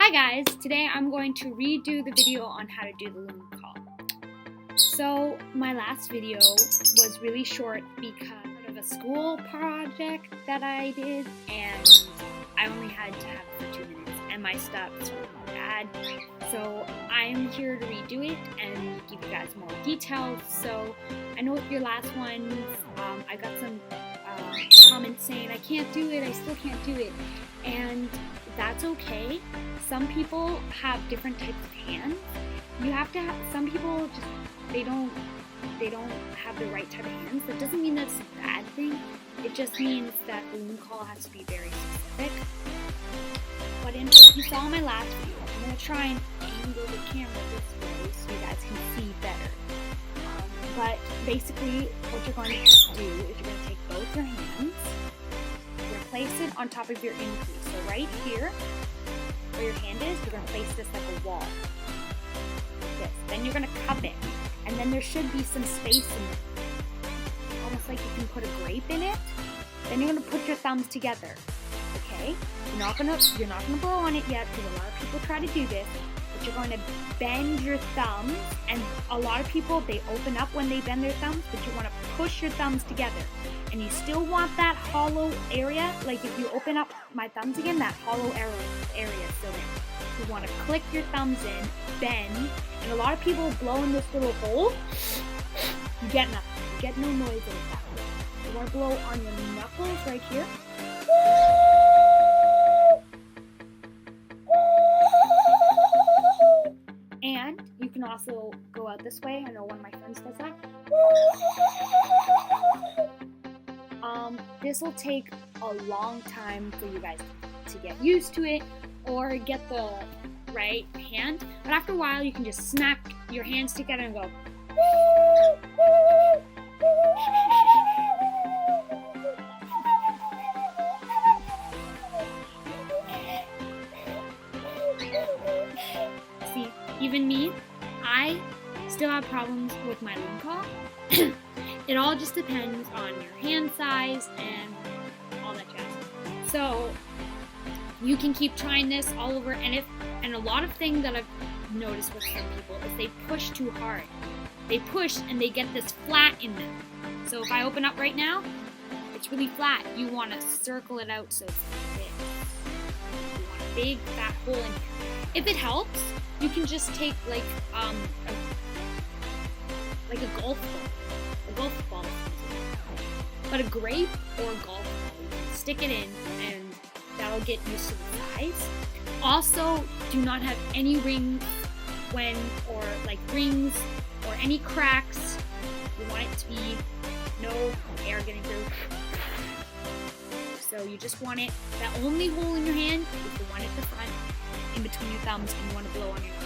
Hi guys, today I'm going to redo the video on how to do the loon call. So my last video was really short because of a school project that I did and I only had to have it for 2 minutes and my stuff is really bad. So I'm here to redo it and give you guys more details. So I know with your last ones, I got some comments saying I can't do it, I still can't do it, and that's okay. Some people have different types of hands. You have to have, some people just, they don't have the right type of hands. That doesn't mean that's a bad thing. It just means that the loon call has to be very specific. But if you saw my last video, I'm going to try and angle the camera this way so you guys can see better. But basically, what you're going to do is you're going to take both your hands, you're going to place it on top of your increase. So right here, where your hand is, you're going to place this like a wall. Like this. Then you're going to cup it, and then there should be some space in it, almost like you can put a grape in it. Then you're going to put your thumbs together. Okay? You're not going to blow on it yet, because a lot of people try to do this. But you're going to bend your thumbs, and a lot of people, they open up when they bend their thumbs, but you want to push your thumbs together. And you still want that hollow area, like if you open up my thumbs again, that hollow area is still there. You want to click your thumbs in, bend, and a lot of people blow in this little hole, you get nothing. You get no noise in that hole. You want to blow on your knuckles right here. And you can also go out this way. I know one of my friends does that. This will take a long time for you guys to get used to it or get the right hand. But after a while, you can just smack your hands together and go. See, even me, I still have problems with my loon call. It all just depends on your hand size and all that jazz. So you can keep trying this all over, and a lot of things that I've noticed with some people is they push too hard. They push and they get this flat in them. So if I open up right now, it's really flat. You want to circle it out so it's like this. You want a big fat hole in here. If it helps, you can just take like a golf ball. A golf ball. But a grape or a golf ball, you can stick it in and that'll get used to the size. Also, do not have any rings rings or any cracks. You want it to be no air getting through. So you just want it, that only hole in your hand is the one at the front, in between your thumbs, and you want to blow on your nose.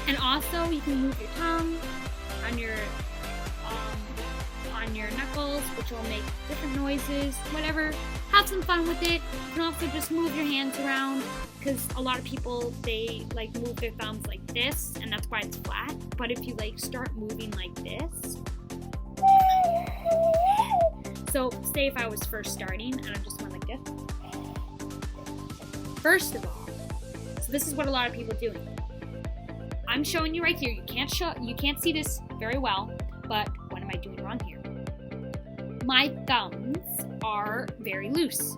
And also, you can move your tongue on your knuckles, which will make different noises. Whatever, have some fun with it. You can also just move your hands around, because a lot of people, they like move their thumbs like this, and that's why it's flat. But if you like start moving like this, so say if I was first starting and I just went like this. First of all, so this is what a lot of people do. I'm showing you right here. You can't see this very well, but what am I doing wrong here? My thumbs are very loose.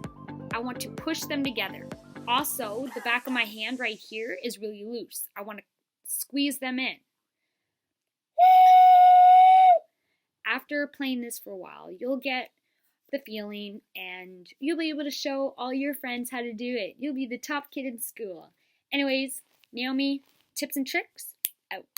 I want to push them together. Also, the back of my hand right here is really loose. I want to squeeze them in. After playing this for a while, you'll get the feeling and you'll be able to show all your friends how to do it. You'll be the top kid in school. Anyways, Naomi, tips and tricks, out.